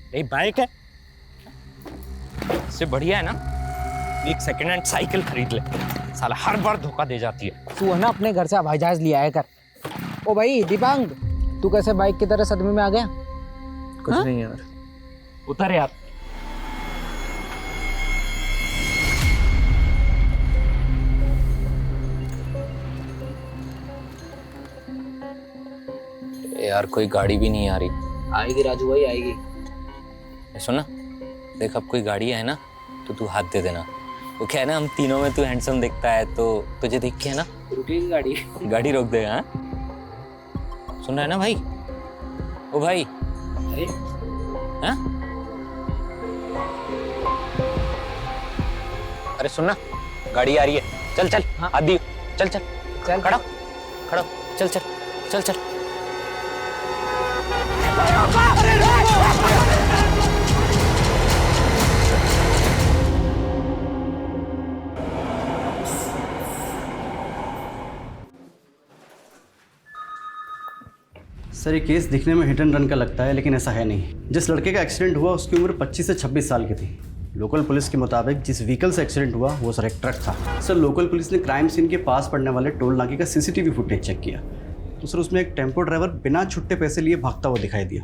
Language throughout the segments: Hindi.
यही बाइक है, इससे बढ़िया है ना एक सेकंड हैंड साइकिल खरीद ले। साला हर बार धोखा दे जाती है। तू है ना अपने घर से हवाई जहाज लिया है कर। ओ भाई दीपांग, तू कैसे बाइक की तरह सदमे में आ गया? कुछ नहीं यार। उतर यार। यार कोई गाड़ी भी नहीं आ रही। आएगी राजू भाई, आएगी। सुना, देख अब कोई गाड़ी है ना तो तू हाथ दे देना। वो क्या है ना, हम तीनों में तू हैंडसम दिखता है तो तुझे देख के है ना रुकेगी गाड़ी। गाड़ी रोक देगा। हाँ सुन रहा है ना भाई? ओ भाई। अरे हाँ अरे सुनना, गाड़ी आ रही है। चल चल। हाँ आदि, चल चल चल खड़ा खड़ा, चल चल चल चल। सर ये केस दिखने में हिट एंड रन का लगता है, लेकिन ऐसा है नहीं। जिस लड़के का एक्सीडेंट हुआ उसकी उम्र 25 से 26 साल की थी। लोकल पुलिस के मुताबिक जिस व्हीकल से एक्सीडेंट हुआ वो सर एक ट्रक था। सर लोकल पुलिस ने क्राइम सीन के पास पड़ने वाले टोल नाके का सीसीटीवी फुटेज चेक किया तो सर उसमें एक टेम्पो ड्राइवर बिना छुट्टे पैसे लिए भागता हुआ दिखाई दिया।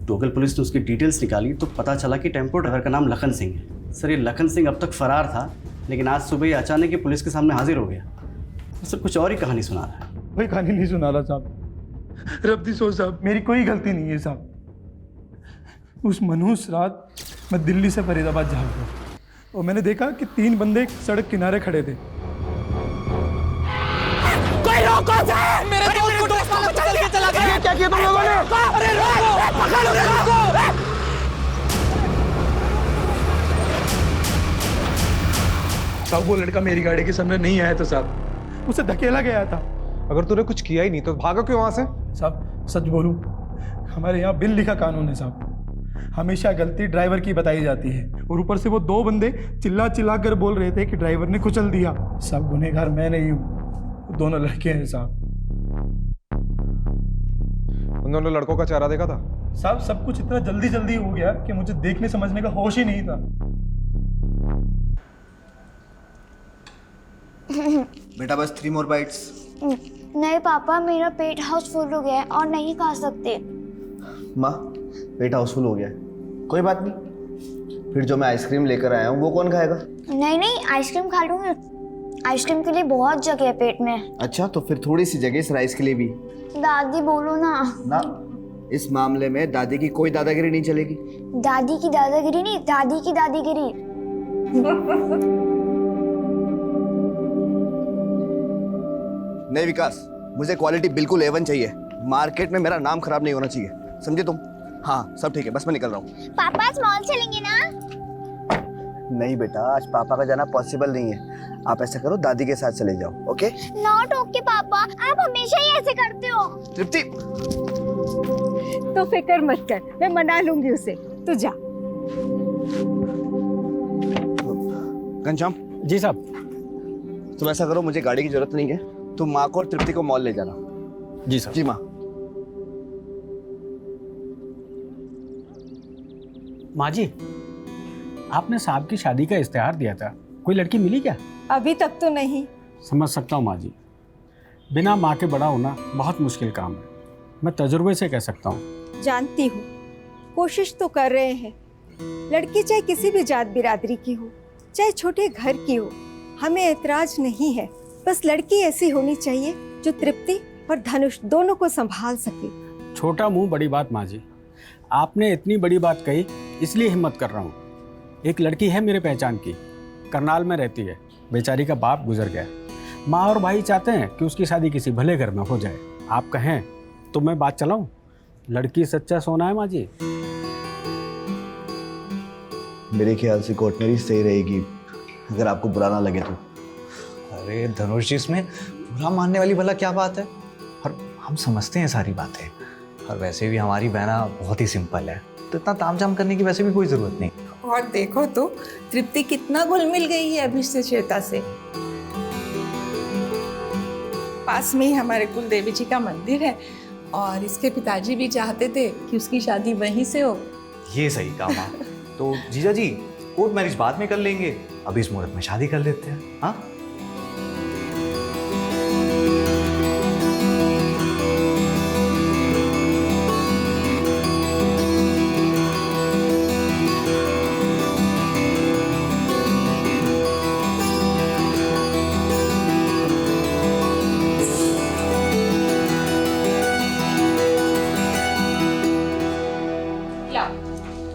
लोकल पुलिस ने उसकी डिटेल्स निकाली तो पता चला कि टेम्पो ड्राइवर का नाम लखन सिंह है। सर ये लखन सिंह अब तक फरार था, लेकिन आज सुबह ही अचानक ही पुलिस के सामने हाजिर हो गया। तो सर कुछ और ही कहानी सुना रहा है। कोई कहानी नहीं सुना रहा साहब। रब्दी सोच साहब, मेरी कोई गलती नहीं है साहब। उस मनहूस रात मैं दिल्ली से फरीदाबाद जा रहा था और मैंने देखा कि 3 बंदे सड़क किनारे खड़े थे। कोई रोको सर! मेरे दोस्त को चल के चला गया। क्या किया तुम लोगों ने? अरे रोको! पकड़ो रोको! साहब वो लड़का मेरी गाड़ी के सामने नहीं आया था साहब, उसे धकेला गया था। अगर तूने कुछ किया ही नहीं तो भागा क्यों वहां से? साहब सच बोलूं, हमारे यहाँ बिल लिखा कानून है साहब। हमेशा गलती ड्राइवर की बताई जाती है और ऊपर से वो 2 बंदे चिल्ला चिल्ला कर बोल रहे थे कि ड्राइवर ने कुचल दिया। साहब गुनहगार मैं नहीं हूँ, दोनों लड़के हैं साहब। उन दोनों लड़कों का चेहरा देखा था? साहब सब कुछ इतना जल्दी जल्दी हो गया कि मुझे देखने समझने का होश ही नहीं था। बेटा बस 3 more bites। नहीं पापा, मेरा पेट हाउसफुल हो गया है और नहीं खा सकते। माँ पेट हाउसफुल हो गया है, कोई बात नहीं। फिर जो मैं आइसक्रीम लेकर आया हूँ वो कौन खाएगा? नहीं नहीं, आइसक्रीम खा लूंगी। आइसक्रीम के लिए बहुत जगह है पेट में। अच्छा तो फिर थोड़ी सी जगह इस राइस के लिए भी। दादी बोलो ना। ना, इस मामले में दादी की कोई दादागिरी नहीं चलेगी। दादी की दादागिरी नहीं, दादी की दादीगिरी। नहीं विकास, मुझे क्वालिटी बिल्कुल A1 चाहिए। मार्केट में मेरा नाम खराब नहीं होना चाहिए, समझे तुम? हाँ सब ठीक है, बस मैं निकल रहा हूँ। पापा आज मॉल चलेंगे ना? नहीं बेटा, आज पापा का जाना पॉसिबल नहीं है। आप ऐसा करो, दादी के साथ चले जाओ। ओके? नॉट ओके पापा, आप हमेशा ही ऐसे करते हो। तृप्ति, तो फिक्र मत कर, मैं मना लूंगी उसे, तू जा। घनश्याम जी साहब। तुम ऐसा करो, मुझे गाड़ी की जरूरत नहीं है, तुम माँ को और तृप्ति को मॉल ले जाना। जी साहब। जी माँ। माँ जी, आपने साहब की शादी का इश्तेहार दिया था, कोई लड़की मिली क्या? अभी तक तो नहीं। समझ सकता हूँ माँ जी, बिना माँ के बड़ा होना बहुत मुश्किल काम है। मैं तजुर्बे से कह सकता हूँ। जानती हूँ, कोशिश तो कर रहे हैं। लड़की चाहे किसी भी जात बिरादरी की हो, चाहे छोटे घर की हो, हमें ऐतराज नहीं है। बस लड़की ऐसी होनी चाहिए जो तृप्ति और धनुष दोनों को संभाल सके। छोटा मुंह बड़ी बात माँ जी, आपने इतनी बड़ी बात कही इसलिए हिम्मत कर रहा हूँ। एक लड़की है मेरे पहचान की, करनाल में रहती है। बेचारी का बाप गुजर गया, माँ और भाई चाहते हैं कि उसकी शादी किसी भले घर में हो जाए। आप कहें तो मैं बात चलाऊं? लड़की सच्चा सोना है माँ जी। मेरे ख्याल से कोर्ट मैरिज सही रहेगी, अगर आपको बुरा ना लगे तो। अरे धनुष जी, इसमें बुरा मानने वाली भला क्या बात है? और हम समझते हैं सारी बातें, और वैसे भी हमारी बहना बहुत ही सिंपल है, तो इतना तामझाम करने की वैसे भी कोई ज़रूरत नहीं। और देखो तो तृप्ति कितना घुल मिल गई है अभी से श्वेता से। पास में ही हमारे कुल देवी जी का मंदिर है और इसके पिताजी भी चाहते थे कि उसकी शादी वहीं से हो, ये सही कहा माँ। तो जीजा जी कोर्ट मैरिज बाद में कर लेंगे, अभी इस मुहूर्त में शादी कर लेते हैं। हाँ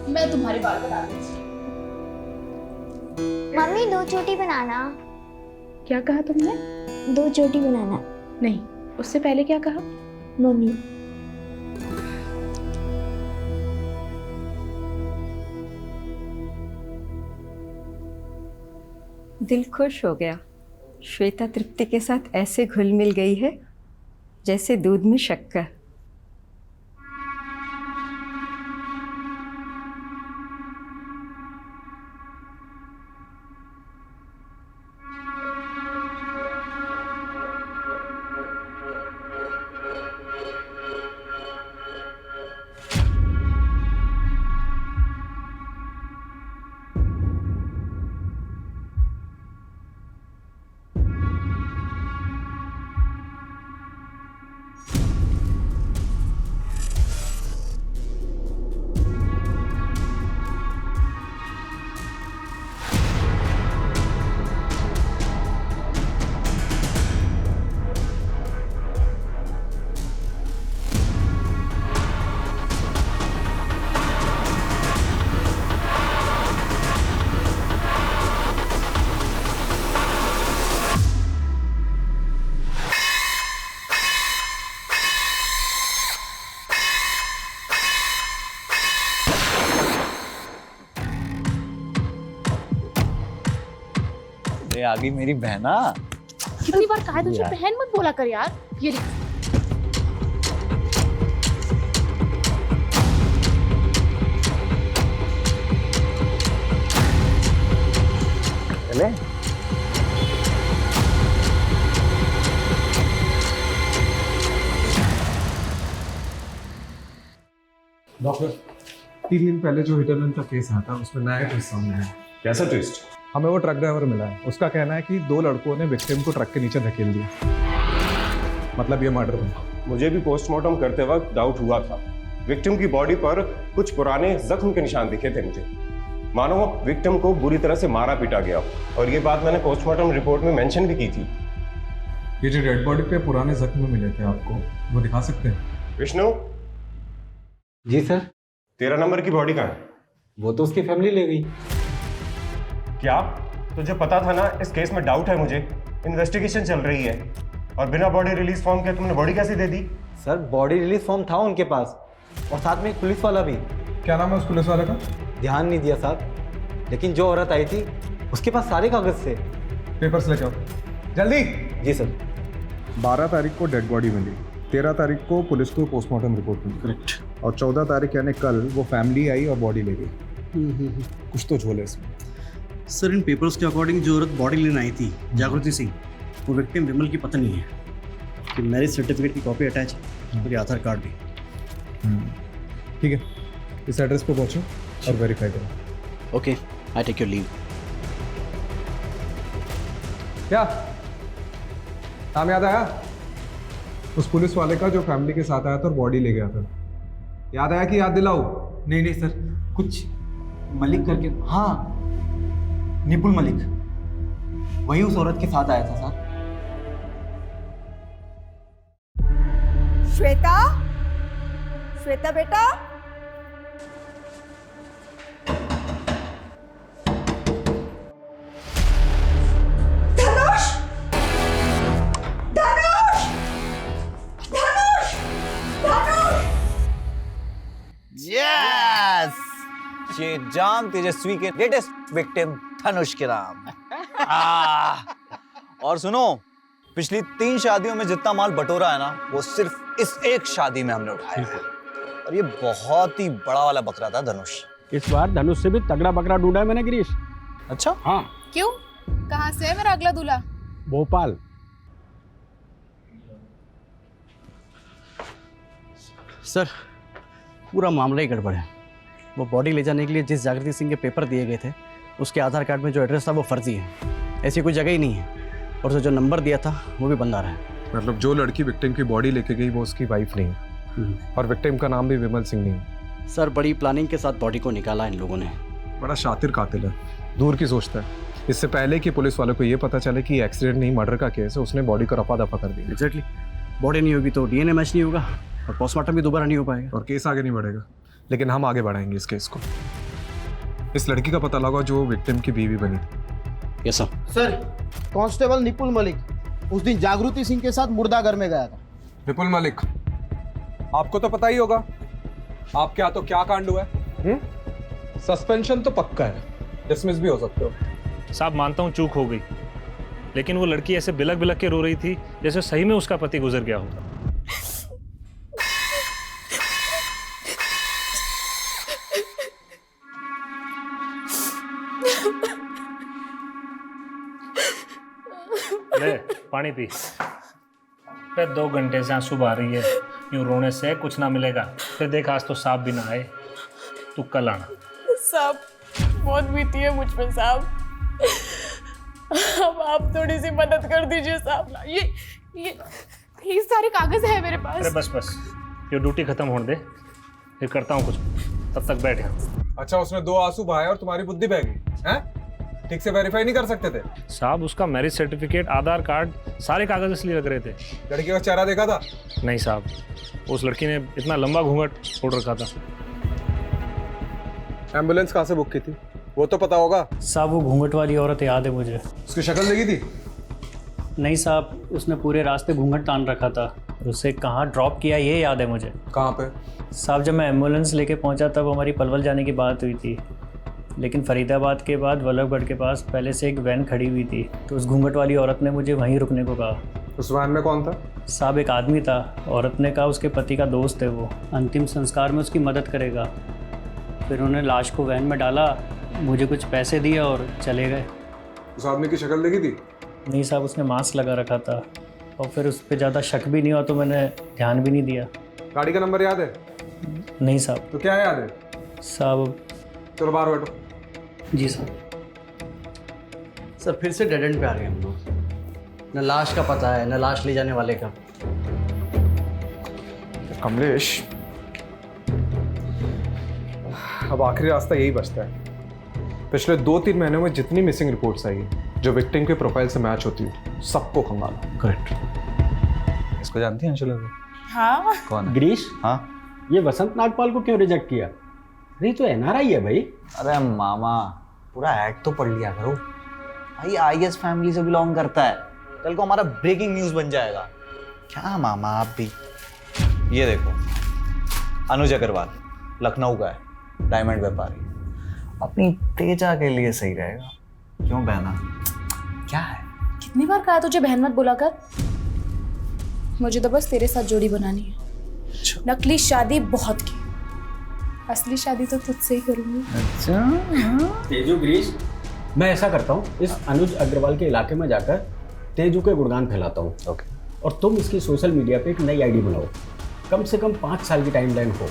मैं तुम्हारे बाल बना दूंगी। मम्मी 2 चोटी बनाना। क्या कहा तुमने? 2 चोटी बनाना। नहीं, उससे पहले क्या कहा? मम्मी दिल खुश हो गया। श्वेता तृप्ति के साथ ऐसे घुल मिल गई है जैसे दूध में शक्कर। आ गई मेरी बहना। कितनी बार कहा है तुझे बहन मत बोला कर यार। ये देख। चले डॉक्टर, 3 दिन पहले जो हिट एंड रन का केस आया था उसमें नया ट्विस्ट सामने आया। कैसा ट्विस्ट? हमें वो ट्रक ड्राइवर मिला है, उसका कहना है कि 2 लड़कों ने विक्टिम को ट्रक के नीचे धकेल दिया, मतलब ये मर्डर था। मुझे भी पोस्टमार्टम करते वक्त डाउट हुआ था। विक्टिम की बॉडी पर कुछ पुराने जख्म के निशान दिखे थे मुझे, मानो विक्टिम को बुरी तरह से मारा पीटा गया, और ये बात मैंने पोस्टमार्टम रिपोर्ट में मेंशन भी की थी। ये जो डेड बॉडी पे पुराने जख्म मिले थे आपको, वो दिखा सकते हैं? विष्णु जी सर। 13 नंबर की बॉडी कहाँ है? वो तो उसकी फैमिली ले गई। क्या तुझे पता था ना इस केस में डाउट है मुझे, इन्वेस्टिगेशन चल रही है, और बिना बॉडी रिलीज फॉर्म के तुमने बॉडी कैसे दे दी? सर बॉडी रिलीज फॉर्म था उनके पास, और साथ में एक पुलिस वाला भी। क्या नाम है उस पुलिस वाले का? ध्यान नहीं दिया साहब, लेकिन जो औरत आई थी उसके पास सारे कागज थे। पेपर्स लेके आओ जल्दी। जी सर। 12 तारीख को डेड बॉडी मिली, 13 तारीख को पुलिस को पोस्टमार्टम रिपोर्ट मिली, करेक्ट, और 14 तारीख यानी कल वो फैमिली आई और बॉडी ले गई। कुछ तो झोल है इसमें। सर इन पेपर्स के अकॉर्डिंग जो औरत बॉडी लेने आई थी, जागृति सिंह, वो विक्टिम विमल की पत्नी है। कि मैरिज सर्टिफिकेट की कॉपी अटैच है और ये आधार कार्ड भी। ठीक है, इस एड्रेस पे पहुंचो और वेरीफाई करो। Okay, I take your leave. क्या नाम याद आया उस पुलिस वाले का जो फैमिली के साथ आया था और बॉडी ले गया था? याद आया कि याद दिलाओ? नहीं सर, कुछ मलिक करके, हाँ निपुल मलिक, वही उस औरत के साथ आया था सर। श्वेता, श्वेता बेटा, धनुष, धनुष, धनुष, धनुष। यस, ये जाम तेजस्वी के लेटेस्ट विक्टिम धनुष के नाम। और सुनो, पिछली 3 शादियों में जितना माल बटोरा है ना, वो सिर्फ इस एक शादी में हमने उठाया है। और ये बहुत ही बड़ा वाला बकरा था धनुष। इस बार धनुष से भी तगड़ा बकरा ढूंढा है मैंने गिरीश। अच्छा? हाँ। क्यों? कहाँ से है मेरा अगला दूल्हा? भोपाल। सर पूरा मामला ही गड़बड़ है। वो बॉडी ले जाने के लिए जिस जागृति सिंह के पेपर दिए गए थे उसके आधार कार्ड में जो एड्रेस था वो फर्जी है, ऐसी कोई जगह ही नहीं है। और उसे जो नंबर दिया था वो भी बंद आ रहा है। मतलब जो लड़की विक्टिम की बॉडी लेके गई वो उसकी वाइफ नहीं है और विक्टिम का नाम भी विमल सिंह नहीं है। सर बड़ी प्लानिंग के साथ बॉडी को निकाला इन लोगों ने। बड़ा शातिर कातिल है, दूर की सोचता है। इससे पहले कि पुलिस वालों को ये पता चले कि एक्सीडेंट नहीं मर्डर का केस है, उसने बॉडी को रफा दफा कर दिया। एग्जैक्टली, बॉडी नहीं होगी तो डीएनए मैच नहीं होगा और पोस्टमार्टम भी दोबारा नहीं हो पाएगा और केस आगे नहीं बढ़ेगा। लेकिन हम आगे बढ़ाएंगे इस केस को। इस लड़की का पता लगा जो विक्टिम की बीवी बनी थी। Yes sir. Sir, constable nipple Malik उस दिन जागृति सिंह के साथ मुर्दाघर में गया था। विपुल मलिक, आपको तो पता ही होगा आपके हाथों क्या कांड हुआ है। सस्पेंशन तो पक्का है, डिसमिस भी हो सकते हो। साहब मानता हूँ चूक हो गई, लेकिन वो लड़की ऐसे बिलक बिलक के रो रही थी जैसे सही में उसका पति गुजर गया होगा। ले पानी पी। फिर 2 घंटे से आंसू बहा रही है, यूं रोने से कुछ ना मिलेगा। फिर देख आज तो सांप भी ना आए, तू कल आना। साहब बहुत बीती है मुझ पे साहब, अब आप थोड़ी सी मदद कर दीजिए साहब। ये सारे कागज है मेरे पास। अरे बस बस, ये ड्यूटी खत्म होने दे, फिर करता हूँ कुछ, तब तक बैठ यहाँ। अच्छा, उसने 2 आंसू बहाए और तुम्हारी बुद्धि बह गई हैं? ठीक से वेरीफाई नहीं कर सकते थे? साहब उसका मैरिज सर्टिफिकेट, आधार कार्ड, सारे कागज इसलिए लग रहे थे। लड़की का चेहरा देखा था? नहीं साहब, उस लड़की ने इतना लंबा घूंघट ओढ़ रखा था। एम्बुलेंस कहाँ से बुक की थी वो तो पता होगा? साहब वो घूंघट वाली औरत याद है मुझे। उसकी शक्ल देखी थी? नहीं साहब, उसने पूरे रास्ते घूंघट तान रखा था और उसे कहाँ ड्रॉप किया ये याद है मुझे। कहाँ पे? साहब जब मैं एम्बुलेंस लेके पहुंचा तब हमारी पलवल जाने की बात हुई थी, लेकिन फरीदाबाद के बाद वल्लभगढ़ के पास पहले से एक वैन खड़ी हुई थी, तो उस घूंघट वाली औरत ने मुझे वहीं रुकने को कहा। उस वैन में कौन था? साहब एक आदमी था, औरत ने कहा उसके पति का दोस्त है, वो अंतिम संस्कार में उसकी मदद करेगा। फिर उन्होंने लाश को वैन में डाला, मुझे कुछ पैसे दिए और चले गए। उस आदमी की शक्ल देखी थी? नहीं साहब, उसने मास्क लगा रखा था और फिर उस पर ज़्यादा शक भी नहीं हुआ तो मैंने ध्यान भी नहीं दिया। गाड़ी का नंबर याद है? नहीं साहब। तो क्या याद है? साहब चलो बाहर बैठो। जी सर। सर फिर से डेड एंड पे आ गए हम लोग। न लाश का पता है न लाश ले जाने वाले का। कमलेश, अब आखिरी रास्ता यही बचता है। पिछले 2-3 महीनों में जितनी मिसिंग रिपोर्ट्स आई है जो विक्टिम के प्रोफाइल से मैच होती है, सबको खंगालो। करेक्ट। इसको जानती हैं अंशुल? हाँ। कौन? गिरीश, हाँ ये वसंत नागपाल को क्यों रिजेक्ट किया? अरे तो एनआरआई है भाई। अरे मामा, पूरा एक्ट तो पढ़ लिया करो भाई। आईएएस फैमिली से बिलोंग करता है, कल को हमारा ब्रेकिंग न्यूज बन जाएगा। क्या मामा आप भी। ये देखो, अनुज अग्रवाल लखनऊ का है, डायमंड व्यापारी। अपनी तेजा के लिए सही रहेगा। क्यों बहना? क्या है? कितनी बार कहा तुझे बहन मत बोला कर। मुझे तो बस तेरे साथ जोड़ी बनानी है। नकली शादी बहुत की, असली शादी तो तुझसे ही करूंगी। अच्छा तेजू गिरीश, मैं ऐसा करता हूँ, इस अनुज अग्रवाल के इलाके में जाकर तेजू के गुणगान फैलाता हूँ। ओके। और तुम इसकी सोशल मीडिया पे एक नई आईडी बनाओ, कम से कम 5 साल की टाइमलाइन हो।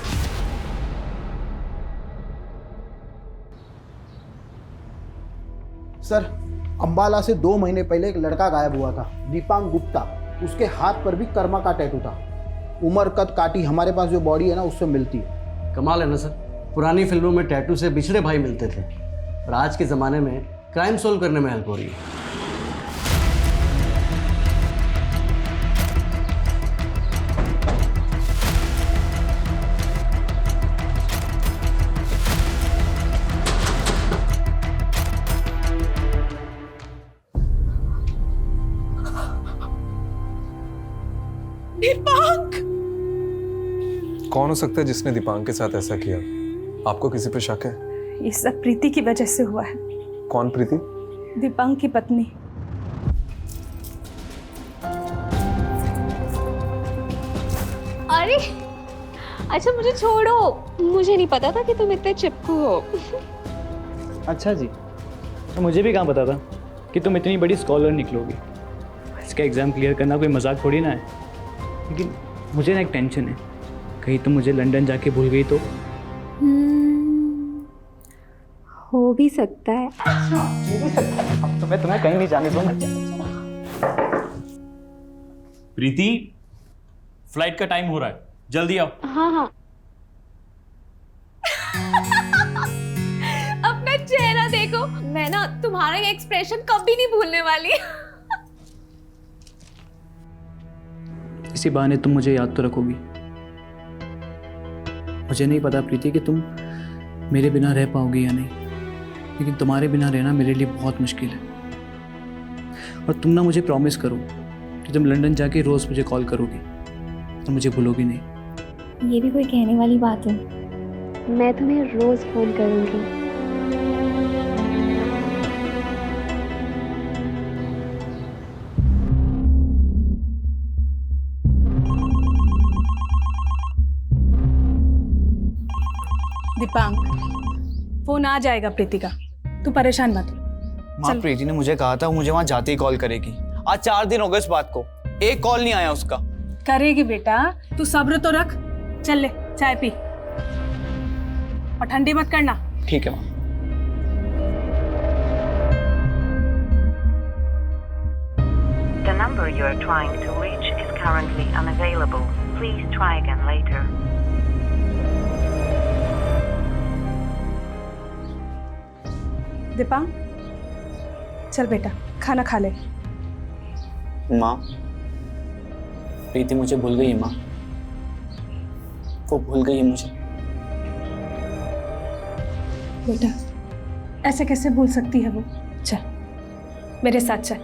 सर, अंबाला से 2 महीने पहले एक लड़का गायब हुआ था, दीपांग गुप्ता। उसके हाथ पर भी कर्मा का टैटू था। उम्र कद काटी हमारे पास जो बॉडी है ना उससे मिलती है। कमाल है ना सर, पुरानी फिल्मों में टैटू से बिछड़े भाई मिलते थे और आज के ज़माने में क्राइम सोल्व करने में हेल्प हो रही है। दीपांक! कौन हो सकता है जिसने दीपांक के साथ ऐसा किया? आपको किसी पे शक है? ये सब प्रीति की वजह से हुआ है। कौन प्रीति? दीपांक की पत्नी। अरे अच्छा मुझे छोड़ो, मुझे नहीं पता था कि तुम इतने चिपकू हो। अच्छा जी, तो मुझे भी कहाँ पता था कि तुम इतनी बड़ी स्कॉलर निकलोगी। इसका एग्ज़ाम क्लियर करना कोई मजाक थोड़ी ना है। लेकिन मुझे ना एक टेंशन है, कहीं तुम मुझे लंदन जाके भूल गई तो। हो भी सकता है। अब तो मैं तुम्हें कहीं नहीं जाने दूंगा। प्रीति, फ्लाइट का टाइम हो रहा है, जल्दी आओ। हाँ हाँ। अपना चेहरा देखो, मैं ना तुम्हारा ये एक्सप्रेशन कभी नहीं भूलने वाली। इसी बहाने तुम मुझे याद तो रखोगी। मुझे नहीं पता प्रीति कि तुम मेरे बिना रह पाओगी या नहीं, लेकिन तुम्हारे बिना रहना मेरे लिए बहुत मुश्किल है। और तुम ना मुझे प्रॉमिस करो कि तुम लंदन जाके रोज़ मुझे कॉल करोगी और मुझे भूलोगी नहीं। ये भी कोई कहने वाली बात है? मैं तुम्हें रोज फोन करूंगी। दीपांक, फोन आ जाएगा प्रीति का, तू परेशान मत हो। माँ, प्रीति ने मुझे कहा था वो मुझे वहां जाते ही कॉल करेगी। आज 4 दिन हो गए इस बात को, एक कॉल नहीं आया उसका। करेगी बेटा, तू सब्र तो रख। चल ले चाय पी और ठंडी मत करना। ठीक है माँ। The number you are trying to reach is currently unavailable. Please try again later. Deepank, चल बेटा खाना खा ले। माँ, प्रीति मुझे भूल गई है माँ, वो भूल गई है मुझे। बेटा ऐसे कैसे भूल सकती है वो? चल मेरे साथ चल,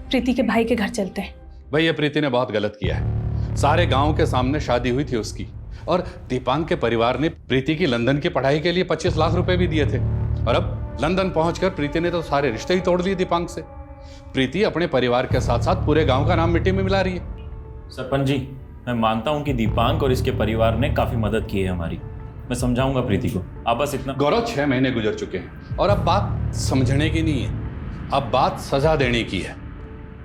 प्रीति के भाई के घर चलते हैं। भैया प्रीति ने बहुत गलत किया है। सारे गांव के सामने शादी हुई थी उसकी, और दीपांक के परिवार ने प्रीति की लंदन की पढ़ाई के लिए 25 लाख रुपए भी दिए थे। और अब लंदन पहुंचकर प्रीति ने तो सारे रिश्ते ही तोड़ दिए दीपांक से। प्रीति अपने परिवार के साथ साथ पूरे गांव का नाम मिट्टी में मिला रही है। सरपंच जी, मैं मानता हूं कि दीपांक और इसके परिवार ने काफी मदद की है हमारी। मैं समझाऊंगा प्रीति को, आप बस इतना। गौरव, 6 महीने गुजर चुके हैं और अब बात समझने की नहीं है, अब बात सजा देने की है।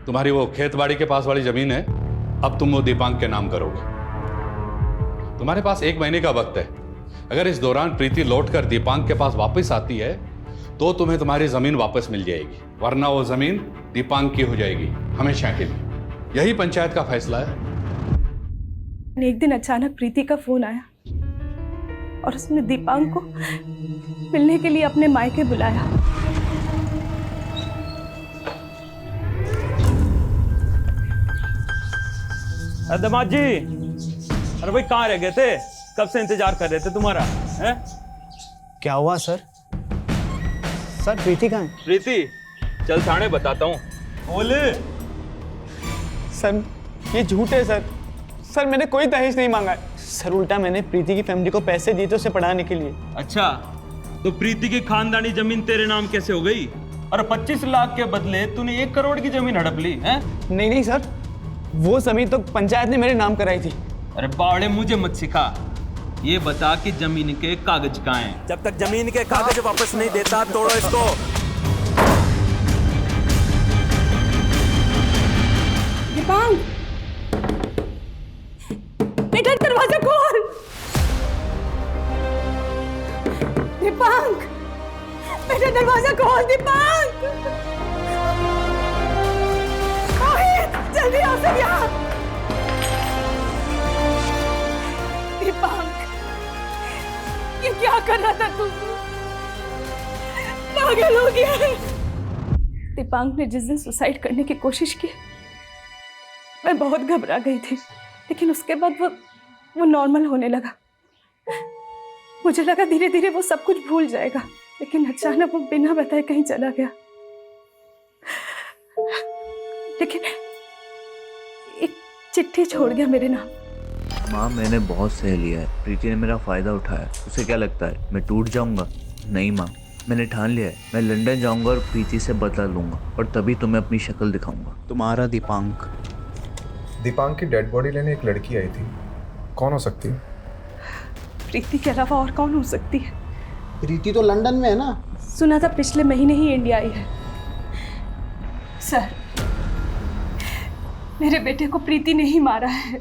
तुम्हारी वो खेत बाड़ी के पास वाली जमीन है, अब तुम वो दीपांक के नाम करोगे। तुम्हारे पास 1 महीने का वक्त है। अगर इस दौरान प्रीति लौटकर दीपांक के पास वापस आती है तो तुम्हें तुम्हारी जमीन वापस मिल जाएगी, वरना वो जमीन दीपांक की हो जाएगी हमेशा के लिए। यही पंचायत का फैसला है। एक दिन अचानक प्रीति का फोन आया और उसने दीपांक को मिलने के लिए अपने मायके बुलाया। दामाद जी, अरे भाई कहाँ रह गए थे? कब से इंतजार कर रहे थे तुम्हारा, हैं? क्या हुआ सर? सर प्रीति कहाँ है? प्रीति, चल थाने बताता हूँ। बोले। सर ये झूठ है सर। सर मैंने कोई दहेज नहीं मांगा है सर, उल्टा मैंने प्रीति की फैमिली को पैसे दिए थे उसे पढ़ाने के लिए। अच्छा, तो प्रीति की खानदानी जमीन तेरे नाम कैसे हो गई? और 25 लाख के बदले तूने 1 करोड़ की जमीन हड़प ली है? नहीं नहीं सर, वो जमीन तो पंचायत ने मेरे नाम कराई थी। अरे बावड़े, मुझे मत सिखा। ये बता कि जमीन के कागज कहाँ हैं? जब तक जमीन के कागज वापस नहीं देता तोड़ो इसको। दीपांक, बेटा दरवाजा खोल। दीपांक, बेटा दरवाजा खोल। दीपांक, जल्दी आओ सब यहाँ। दीपांक, ये क्या कर रहा था तू? पागल हो गया है। दीपांक ने जिस दिन सुसाइड करने की कोशिश की, मैं बहुत घबरा गई थी, लेकिन उसके बाद वो नॉर्मल होने लगा। मुझे लगा धीरे धीरे वो सब कुछ भूल जाएगा, लेकिन अचानक वो बिना बताए कहीं चला गया। लेकिन एक चिट्ठी छोड़ गया मेरे नाम। माँ, मैंने बहुत सह लिया है। प्रीति ने मेरा फ़ायदा उठाया। उसे क्या लगता है मैं टूट जाऊंगा? नहीं माँ, मैंने ठान लिया है। मैं लंदन जाऊंगा और प्रीति से बदला लूंगा, और तभी तुम्हें अपनी शक्ल दिखाऊंगा। तुम्हारा दीपांक। दीपांक की डेड बॉडी लेने एक लड़की आई थी, कौन हो सकती है? प्रीति के अलावा और कौन हो सकती है? प्रीति तो लंदन में है ना। सुना था पिछले महीने ही इंडिया आई है। सर, मेरे बेटे को प्रीति ने ही मारा है।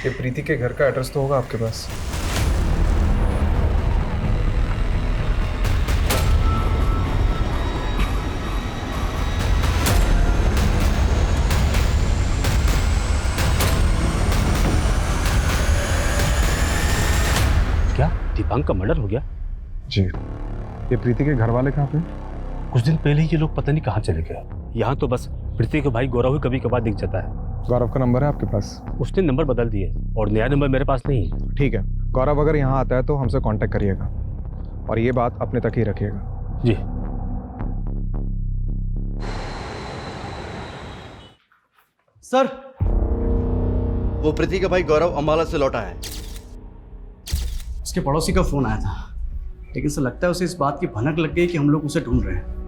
ये प्रीति के घर का एड्रेस तो होगा आपके पास? दीपांक का मर्डर हो गया? जी। ये प्रीति के घर वाले कहाँ पे? कुछ दिन पहले ही ये लोग पता नहीं कहाँ चले गए। यहाँ तो बस प्रीति के भाई गौरव ही कभी कभार दिख जाता है। गौरव का नंबर है आपके पास? उसने नंबर बदल दिए और नया नंबर मेरे पास नहीं है। ठीक है, गौरव अगर यहाँ आता है तो हमसे कांटेक्ट करिएगा और ये बात अपने तक ही रखिएगा। जी। सर, वो प्रीति का भाई गौरव अंबाला से लौटा है। उसके पड़ोसी का फोन आया था, लेकिन सर लगता है उसे इस बात की भनक लग गई कि हम लोग उसे ढूंढ रहे हैं।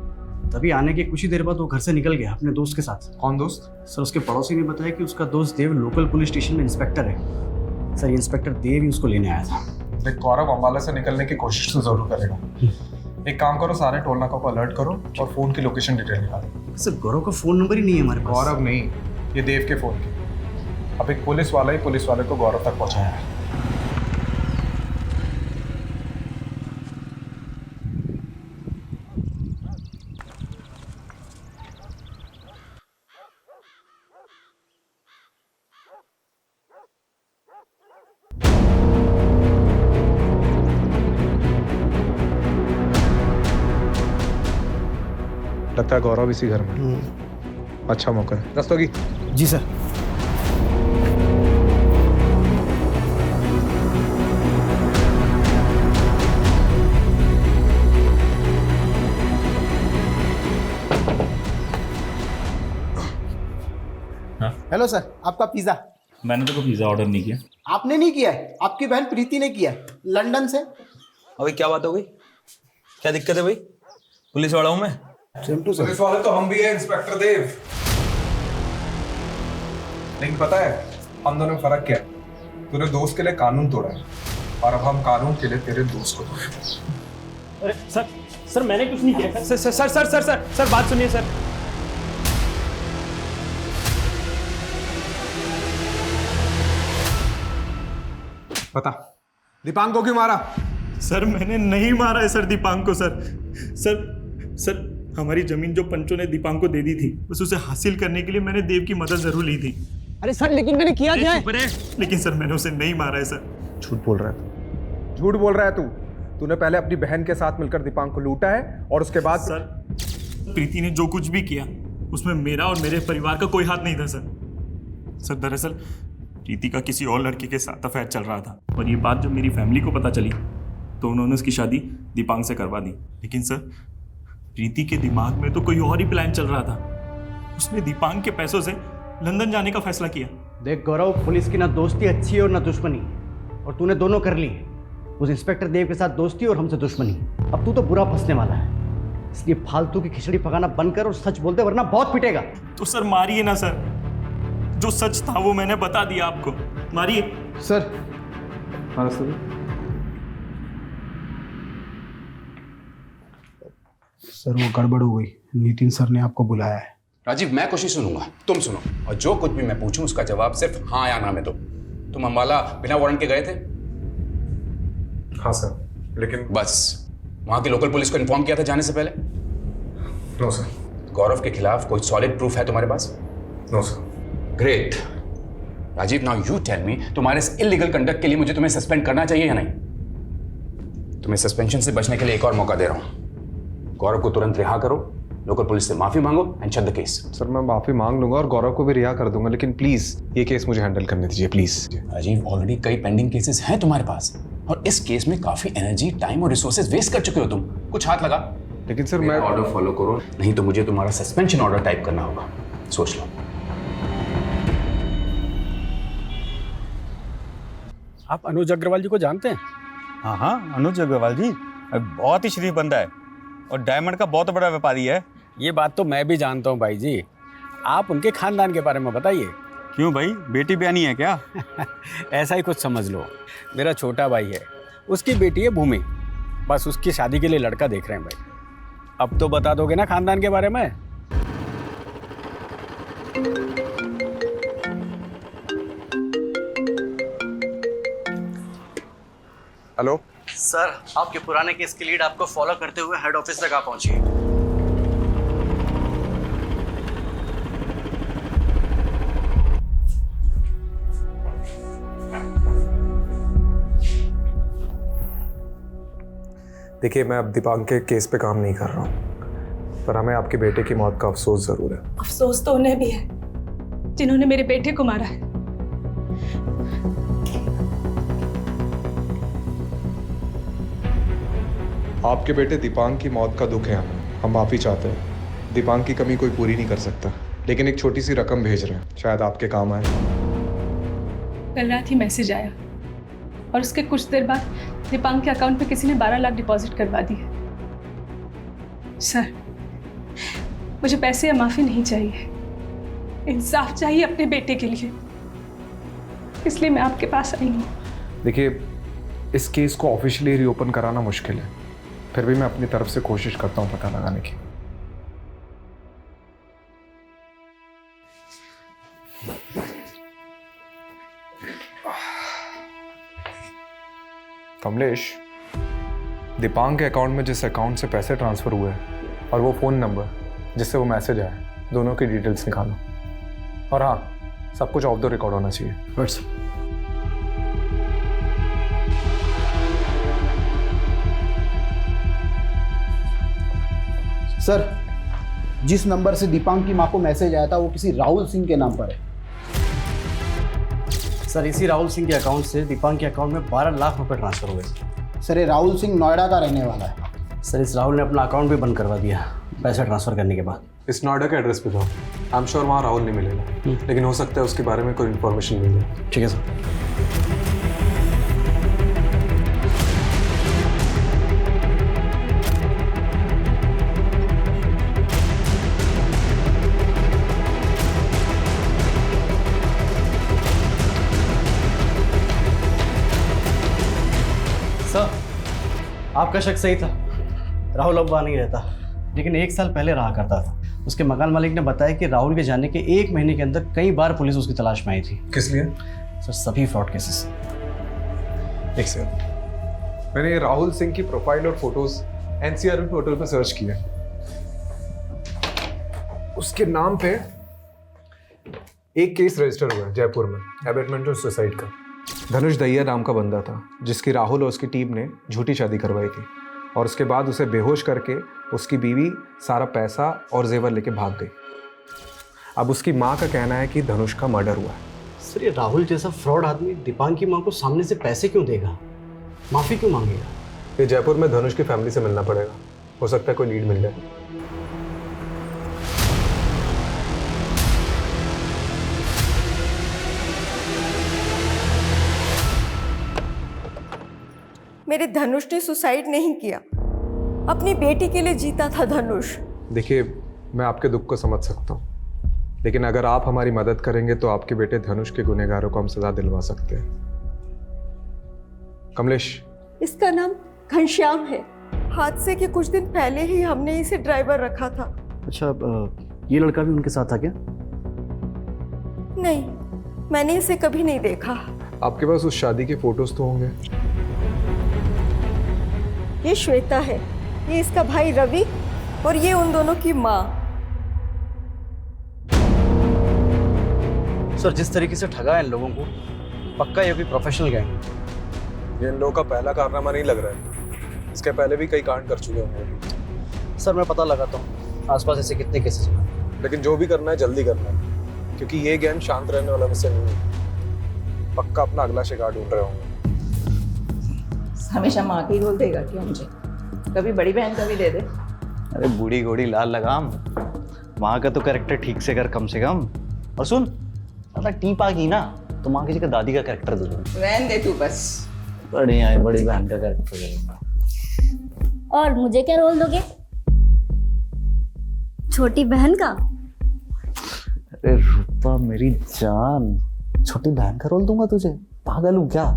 तभी आने के कुछ ही देर बाद वो घर से निकल गया अपने दोस्त के साथ। कौन दोस्त? सर, उसके पड़ोसी ने बताया कि उसका दोस्त देव लोकल पुलिस स्टेशन में इंस्पेक्टर है। सर, ये इंस्पेक्टर देव ही उसको लेने आया था। देख, गौरव अंबाला से निकलने की कोशिश तो जरूर करेगा। एक काम करो, सारे टोल नाकों को अलर्ट करो और फोन की लोकेशन डिटेल निकालो। सर, गौरव का फोन नंबर ही नहीं है हमारे पास। गौरव नहीं, ये देव के फोन की। अब एक पुलिस वाला ही पुलिस वाले को गौरव तक पहुंचाया है। लगता है गौरव इसी घर में। अच्छा मौका है। रस्तोगी। जी सर। हेलो सर, आपका पिज्जा। मैंने तो कोई पिज्जा ऑर्डर नहीं किया। आपने नहीं किया है, आपकी बहन प्रीति ने किया है, लंदन से। अभी क्या बात हो गई? क्या दिक्कत है भाई? पुलिस वाला हूँ मैं। पुलिस वाले तो हम भी है इंस्पेक्टर देव। लेकिन पता है हम दोनों में फर्क क्या है? तूने दोस्त के लिए कानून तोड़ा है और अब हम कानून के लिए तेरे दोस्त को तोड़ेंगे। अरे सर मैंने कुछ नहीं किया। सर बात सुनिए सर। बता, दीपांक को क्यों मारा? सर मैंने नहीं मारा है सर दीपांक को। सर हमारी जमीन जो पंचों ने दीपांक को दे दी थी, बस उसे हासिल करने के लिए मैंने देव की मदद जरूर ली थी। अरे सर, लेकिन मैंने किया क्या है? लेकिन सर मैंने उसे नहीं मारा है सर। झूठ बोल रहा है तू, झूठ बोल रहा है तू। तूने पहले अपनी बहन के साथ मिलकर दीपांक को लूटा है और उसके बाद सर प्रीति ने जो कुछ भी किया उसमें मेरा और मेरे परिवार का कोई हाथ नहीं था सर। दरअसल प्रीति का किसी और लड़के के साथ अफेयर चल रहा था और ये बात जब मेरी फैमिली को पता चली तो उन्होंने उसकी शादी दीपांक से करवा दी। लेकिन सर प्रीति के दिमाग में तो कोई और ही प्लान चल रहा था। उसने दीपांक के पैसों से लंदन जाने का फैसला किया। देख गौरव, पुलिस की ना दोस्ती अच्छी है और ना दुश्मनी, और तूने दोनों कर ली। उस इंस्पेक्टर देव के साथ दोस्ती और हमसे दुश्मनी। अब तू तो बुरा फंसने वाला है, इसलिए फालतू की खिचड़ी पकाना बंद कर और सच बोलते, वरना बहुत पिटेगा। तो सर मारिए ना सर, जो सच था वो मैंने बता दिया आपको, मारिए सर। सर वो गड़बड़ हो गई, नितिन सर ने आपको बुलाया है। राजीव, मैं कुछ नहीं सुनूंगा, तुम सुनो, और जो कुछ भी मैं पूछूं उसका जवाब सिर्फ हाँ या ना में दो। तुम अंबाला बिना वारंट के गए थे? हाँ सर, लेकिन बस वहां की लोकल पुलिस को इन्फॉर्म किया था जाने से पहले? No sir. गौरव के खिलाफ कोई सॉलिड प्रूफ है तुम्हारे पास? No sir. Great. Rajiv, now you tell me, तुम्हारे इस इलीगल कंडक्ट के लिए मुझे तुम्हें सस्पेंड करना चाहिए या नहीं? तुम्हें सस्पेंशन से बचने के लिए एक और मौका दे रहा हूं। गौरव को तुरंत रिहा करो, लोकल पुलिस से माफी मांगो and shut the case. Sir मैं माफी मांग लूंगा और गौरव को भी रिहा कर दूंगा, लेकिन प्लीज ये केस मुझे हैंडल करने दीजिए प्लीज। राजीव, ऑलरेडी कई पेंडिंग केसेस हैं तुम्हारे पास और इस केस में काफी एनर्जी, टाइम और रिसोर्सेज वेस्ट कर चुके हो तुम। कुछ हाथ लगा। लेकिन सर मैं ऑर्डर फॉलो करो, नहीं तो मुझे तुम्हारा सस्पेंशन ऑर्डर टाइप करना होगा। सोच लो। आप अनुज अग्रवाल जी को जानते हैं? हाँ, अनुज अग्रवाल जी बहुत ही शरीफ बंदा है और डायमंड का बहुत बड़ा व्यापारी है। ये बात तो मैं भी जानता हूँ भाई जी। आप उनके खानदान के बारे में बताइए। क्यों भाई, बेटी बयानी है क्या? ऐसा ही कुछ समझ लो। मेरा छोटा भाई है, उसकी बेटी है भूमि, बस उसकी शादी के लिए लड़का देख रहे हैं भाई। अब तो बता दोगे ना खानदान के बारे में? हेलो सर, आपके पुराने केस की लीड आपको फॉलो करते हुए हेड ऑफिस तक आ पहुंची है। देखिए, मैं अब दीपांक के केस पे काम नहीं कर रहा हूँ, पर हमें आपके बेटे की मौत का अफसोस ज़रूर है। अफसोस तो उन्हें भी है जिन्होंने मेरे बेटे को मारा है। आपके बेटे दीपांक की मौत का दुख है हमें, हम माफ़ी चाहते हैं। दीपांक की कमी कोई पूरी नहीं कर सकता, लेकिन एक छोटी सी रकम भेज रहे हैं, शायद आपके काम आए। कल रात ही मैसेज आया और उसके कुछ देर बाद दीपांक के अकाउंट में किसी ने 12 लाख डिपॉजिट करवा दिए। सर, मुझे पैसे या माफी नहीं चाहिए, इंसाफ चाहिए अपने बेटे के लिए, इसलिए मैं आपके पास आई हूँ। देखिए, इस केस को ऑफिशियली रीओपन कराना मुश्किल है, फिर भी मैं अपनी तरफ से कोशिश करता हूँ पता लगाने की। कमलेश, दीपांक के अकाउंट में जिस अकाउंट से पैसे ट्रांसफर हुए और वो फ़ोन नंबर जिससे वो मैसेज आया, दोनों की डिटेल्स निकालो। और हाँ, सब कुछ ऑफ द रिकॉर्ड होना चाहिए। बस सर, जिस नंबर से दीपांक की मां को मैसेज आया था वो किसी राहुल सिंह के नाम पर है। सर, इसी राहुल सिंह के अकाउंट से दीपांक के अकाउंट में 12 लाख रुपए ट्रांसफर हुए। सर, ये राहुल सिंह नोएडा का रहने वाला है। सर, इस राहुल ने अपना अकाउंट भी बंद करवा दिया पैसा ट्रांसफर करने के बाद। इस नोएडा के एड्रेस पे जाओ, आई एम श्योर वहाँ राहुल नहीं मिलेगा, लेकिन हो सकता है उसके बारे में कोई इन्फॉर्मेशन मिल जाए। ठीक है सर। सर, आपका शक सही था, राहुल अब वहाँ नहीं रहता, लेकिन 1 साल पहले रहा करता था। उसके मकान मालिक ने बताया कि राहुल के जाने के 1 महीने के अंदर कई बार पुलिस उसकी तलाश में आई थी। किस लिए? सर, सभी फ्रॉड केसेस। एक सेकंड, मैंने राहुल सिंह की प्रोफाइल और फोटोज एनसीआर पोर्टल पर सर्च किया। उसके नाम पे एक केस रजिस्टर हुआ है जयपुर में, एबेटमेंट और सुसाइड का। धनुष दहिया नाम का बंदा था जिसकी राहुल और उसकी टीम ने झूठी शादी करवाई थी, और उसके बाद उसे बेहोश करके उसकी बीवी सारा पैसा और जेवर लेके भाग गई। अब उसकी माँ का कहना है कि धनुष का मर्डर हुआ है। सर, ये राहुल जैसा फ्रॉड आदमी दीपांक की माँ को सामने से पैसे क्यों देगा, माफी क्यों मांगेगा? ये जयपुर में धनुष की फैमिली से मिलना पड़ेगा, हो सकता है कोई लीड मिल जाए। मेरे धनुष ने सुसाइड नहीं किया, अपनी बेटी के लिए जीता था धनुष। देखिए, मैं आपके दुख को समझ सकता हूँ, लेकिन अगर आप हमारी मदद करेंगे तो आपके बेटे धनुष के गुनहगारों को हम सजा दिलवा सकते हैं। कमलेश, इसका नाम घनश्याम है। हादसे के कुछ दिन पहले ही हमने इसे ड्राइवर रखा था। अच्छा, ये लड़का भी उनके साथ था क्या? नहीं, मैंने इसे कभी नहीं देखा। आपके पास उस शादी के फोटोज तो होंगे? ये श्वेता है, ये इसका भाई रवि, और ये उन दोनों की माँ। सर, जिस तरीके से ठगा है इन लोगों को, पक्का ये कोई प्रोफेशनल गैंग। ये इन लोगों का पहला कारनामा नहीं लग रहा है, इसके पहले भी कई कांड कर चुके होंगे। सर, मैं पता लगाता हूँ आसपास ऐसे कितने केसेस हैं, लेकिन जो भी करना है जल्दी करना है, क्योंकि ये गैंग शांत रहने वाला विषय नहीं है। पक्का अपना अगला शिकार ढूंढ रहे होंगे। हमेशा माँ की रोल देगा क्या मुझे? कभी बड़ी बहन का भी दे दे। अरे बूढ़ी घोड़ी लाल लगाम, माँ का तो कैरेक्टर ठीक से कर कम से कम। और सुन, अगर टीप आ गई ना तो माँ किसी का दादी का कैरेक्टर दे दूंगा। रहने दे तू बस। बढ़िया है, बड़ी बहन का कैरेक्टर करूंगा। और मुझे क्या रोल दोगे? छोटी बहन का? अरे रूपा मेरी जान, छोटी बहन का रोल दूंगा तुझे? पागल हूँ क्या?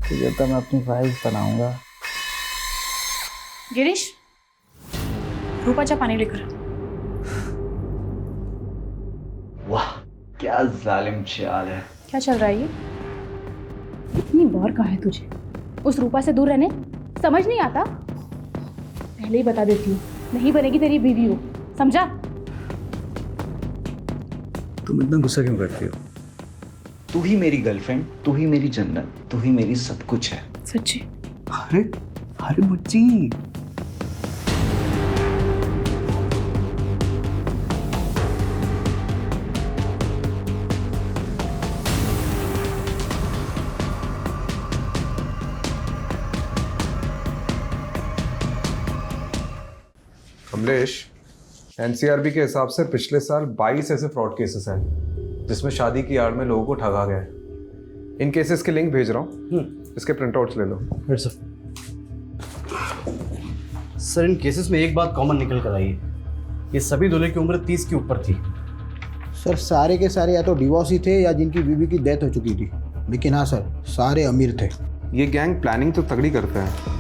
तुझे तो मैं अपनी वाइफ बनाऊंगा। गिरीश, रूपा जा पानी लेकर। वाह, क्या जालिम चाल है। क्या चल रहा है ये? इतनी बार कहा है तुझे उस रूपा से दूर रहने, समझ नहीं आता? पहले ही बता देती हूँ, नहीं बनेगी तेरी बीवी हो, समझा? तुम इतना गुस्सा क्यों करती हो? तू ही मेरी गर्लफ्रेंड, तू ही मेरी जन्नत, तू ही मेरी सब कुछ है। सच्ची? अरे अरे मुच्ची, कमलेश, एनसीआरबी के हिसाब से पिछले साल 22 ऐसे फ्रॉड केसेस हैं जिसमें शादी की आड़ में लोगों को ठगा गया है। इन केसेस के लिंक भेज रहा हूँ, इसके प्रिंटआउट्स ले लो। सर इन केसेस में एक बात कॉमन निकल कर आई है, ये सभी दूल्हे की उम्र 30 के ऊपर थी। सर सारे के सारे या तो डिवोर्स ही थे या जिनकी बीवी की डेथ हो चुकी थी, लेकिन हाँ सर सारे अमीर थे। ये गैंग प्लानिंग तो तगड़ी करता है।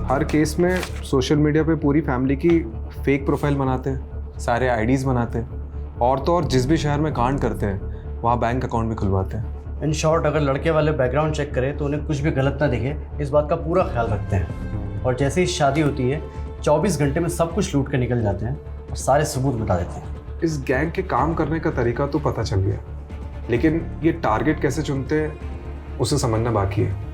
हर केस में सोशल मीडिया पे पूरी फैमिली की फेक प्रोफाइल बनाते हैं, सारे आईडीज़ बनाते हैं, और तो और जिस भी शहर में कांड करते हैं वहाँ बैंक अकाउंट भी खुलवाते हैं। इन शॉर्ट अगर लड़के वाले बैकग्राउंड चेक करें तो उन्हें कुछ भी गलत ना दिखे, इस बात का पूरा ख्याल रखते हैं। और जैसे ही शादी होती है 24 घंटे में सब कुछ लूट कर निकल जाते हैं और सारे सबूत बता देते हैं। इस गैंग के काम करने का तरीका तो पता चल गया, लेकिन ये टारगेट कैसे चुनते हैं उसे समझना बाकी है,